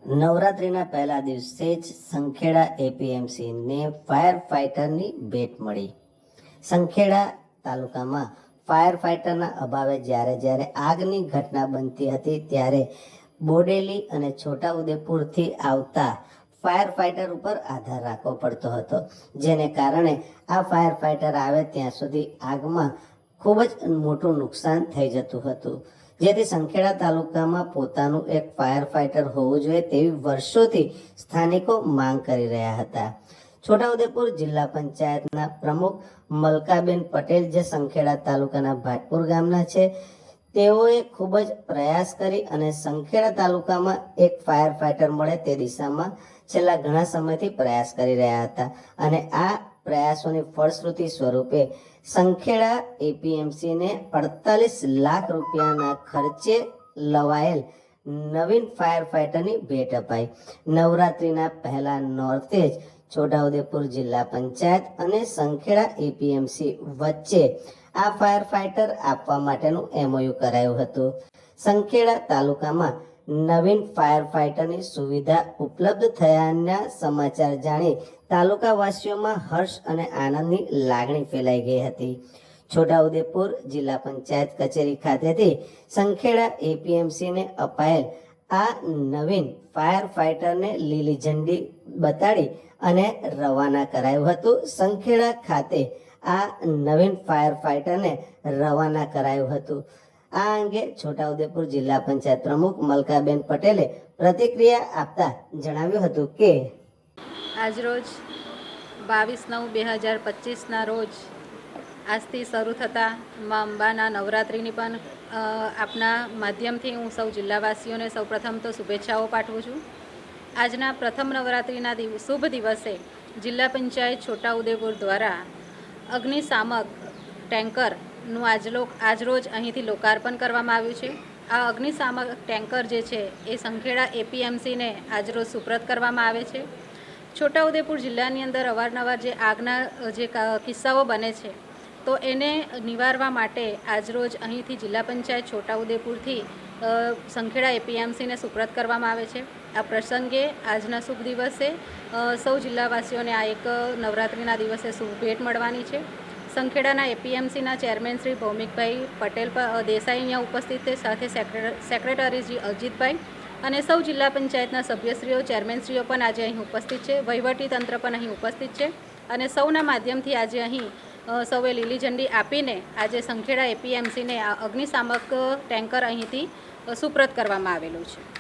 નવરાત્રિના પહેલા દિવસે જ સંખેડા એપીએમસીને ફાયર ફાઇટરની ભેટ મળી। સંખેડા તાલુકામાં ફાયર ફાઇટરના અભાવે જ્યારે આગની ઘટના બનતી હતી ત્યારે બોડેલી અને છોટાઉદેપુરથી આવતા ફાયર ફાઇટર ઉપર આધાર રાખવો પડતો હતો, જેને કારણે આ ફાયર ફાઇટર આવે ત્યાં સુધી આગમાં ખૂબ જ મોટું નુકસાન થઈ જતું હતું, જેથી સંખેડા તાલુકામાં પોતાનું એક ફાયર ફાઇટર હોવું જોઈએ તેવી વર્ષોથી સ્થાનિકો માંગ કરી રહ્યા હતા। છોટાઉદેપુર જિલ્લા પંચાયતના પ્રમુખ મલકાબેન પટેલ, જે સંખેડા તાલુકાના ભાટપુર ગામના છે, તેઓએ ખૂબ જ પ્રયાસ કરી અને સંખેડા તાલુકામાં એક ફાયર ફાઇટર મળે તે દિશામાં છેલ્લા ઘણા સમયથી પ્રયાસ કરી રહ્યા હતા અને આ પ્રયાસોની ફળશ્રુતિ સ્વરૂપે સંખેડા એપીએમસીને 48 લાખ રૂપિયાના ખર્ચે લવાયેલ નવીન ફાયર ફાઇટરની ભેટ અપાઈ। નવરાત્રિના પહેલા નોરતે જ છોટાઉદેપુર જિલ્લા પંચાયત અને સંખેડા એપીએમસી વચ્ચે આ ફાયર ફાઇટર આપવા માટેનું એમઓયુ કરાયું હતું। સંખેડા તાલુકામાં નવીન ફાયર ફાઇટરની સુવિધા ઉપલબ્ધ થયાના સમાચાર જાણી તાલુકાવાસીઓમાં હર્ષ અને આનંદની લાગણી ફેલાઈ ગઈ હતી। છોટાઉદેપુર જિલ્લા પંચાયત કચેરી ખાતેથી સંખેડા એપીએમસીને અપાયેલ આ નવીન ફાયર ફાઇટરને લીલી ઝંડી બતાડી અને રવાના કરાયું હતું। સંખેડા ખાતે આ નવીન ફાયર ફાઇટરને રવાના કરાયું હતું। આ અંગે છોટાઉદેપુર જિલ્લા પંચાયત પ્રમુખ મલકાબેન પટેલે પ્રતિક્રિયા આપતા જણાવ્યું હતું કે આજરોજ 22/9/2025ના રોજ આજથી શરૂ થતા મા અંબાના નવરાત્રિની પણ આપના માધ્યમથી હું સૌ જિલ્લાવાસીઓને સૌપ્રથમ તો શુભેચ્છાઓ પાઠવું છું। આજના પ્રથમ નવરાત્રિના શુભ દિવસે જિલ્લા પંચાયત છોટાઉદેપુર દ્વારા અગ્નિશામક ટેન્કરનું આજરોજ અહીંથી લોકાર્પણ કરવામાં આવ્યું છે। આ અગ્નિશામક ટેન્કર જે છે એ સંખેડા એપીએમસીને આજરોજ સુપ્રત કરવામાં આવે છે। છોટાઉદેપુર જિલ્લાની અંદર અવારનવાર જે આગના જે કિસ્સાઓ બને છે તો એને નિવારવા માટે આજરોજ અહીંથી જિલ્લા પંચાયત છોટાઉદેપુરથી સંખેડા એપીએમસીને સુપ્રત કરવામાં આવે છે। આ પ્રસંગે આજના શુભ દિવસે સૌ જિલ્લાવાસીઓને આ એક નવરાત્રિના દિવસે શુભ ભેટ મળવાની છે। સંખેડાના એપીએમસીના ચેરમેન શ્રી ભૌમિકભાઈ પટેલ દેસાઈ અહીંયા ઉપસ્થિત છે, સાથે સેક્રેટરી શ્રી અજીતભાઈ અને સૌ જિલ્લા પંચાયતના સભ્યશ્રીઓ, ચેરમેનશ્રીઓ પણ આજે અહીં ઉપસ્થિત છે। વહીવટી તંત્ર પણ અહીં ઉપસ્થિત છે અને સૌના માધ્યમથી આજે અહીં સૌએ લીલી ઝંડી આપીને આજે સંખેડા એપીએમસીને આ અગ્નિશામક ટેન્કર અહીંથી સુપ્રત કરવામાં આવેલું છે।